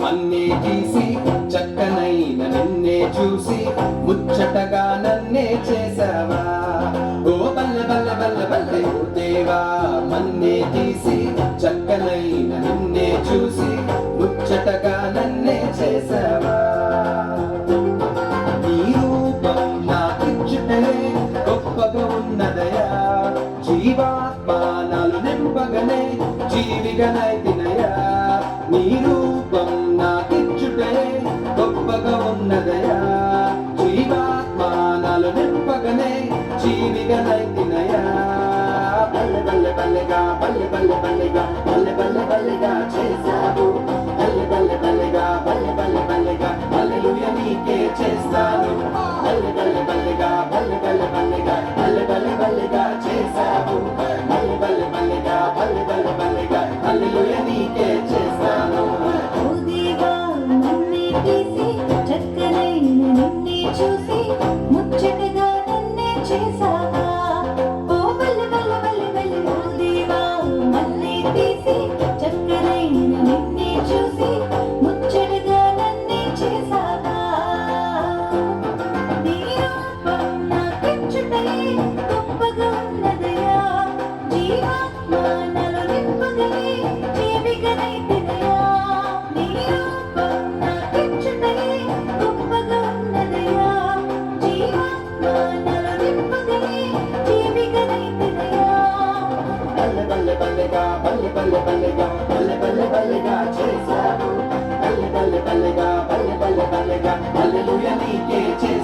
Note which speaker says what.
Speaker 1: మన్నే గీసి చక్కనైన నిన్నే చూసి ముచ్చటగా నన్నే చేసావా ఓ బల్లె బల్లె బల్లె బల్లె ఓ దేవా మన్నే గీసి చక్కనైన నిన్నే చూసి ముచ్చటగా నన్నే చేసావా నీ రూపం నాకిచ్చుటే గొప్పగా ఉన్నదయా జీవాత్మానాలు నింపగనే జీవిగనైతినయా నీ రూపం నాకిచ్చుటే గొప్పగా ఉన్నదయా జీవాత్మానాలు నింపగనే జీవిగనైతినయా బల్లె బల్లె బల్లెగా బల్లె బల్లె బల్లెగా బల్లె బల్లె బల్లెగా చేశావు బల్లె బల్లె బల్లెగా బల్లె బల్లె బల్లెగా హల్లెలూయా నీకే చేస్తాను బల్లె బల్లె బల్లెగా బల్లె బల్లె బల్లెగా బల్లె బల్లె బల్లెగా చేశావు బల్లె బల్లె బల్లెగా బల్లె బల్లె బల్లెగా హల్లెలూయా నీకే చేస్తాను
Speaker 2: ఓ దేవా నన్నే తీసి చక్కనైన నిన్నే చూసి ముచ్చటగా నన్నే చేసావా ఓ బల్లె బల్లె బల్లె బల్లె ఓ దేవా నన్నే తీసి చక్కనైన నిన్నే చూసి ముచ్చటగా నన్నే చేసావా నీ రూపం నాకిచ్చుటే గొప్పగా ఉన్నదయా జీవాత్మానాలు నింపగలే జీవిగనైతినయా నీ రూపం నాకిచ్చుటే గొప్పగా ఉన్నదయా జీవాత్మానాలు నింపగలే జీవిగనైతినయా
Speaker 1: బల్లె బల్లె బల్లెగా బల్లె బల్లె బల్లెగా బల్లె బల్లె బల్లెగా చేశావు బల్లె బల్లె బల్లెగా బల్లె బల్లె బల్లెగా హల్లెలూయా నీకే చేశావు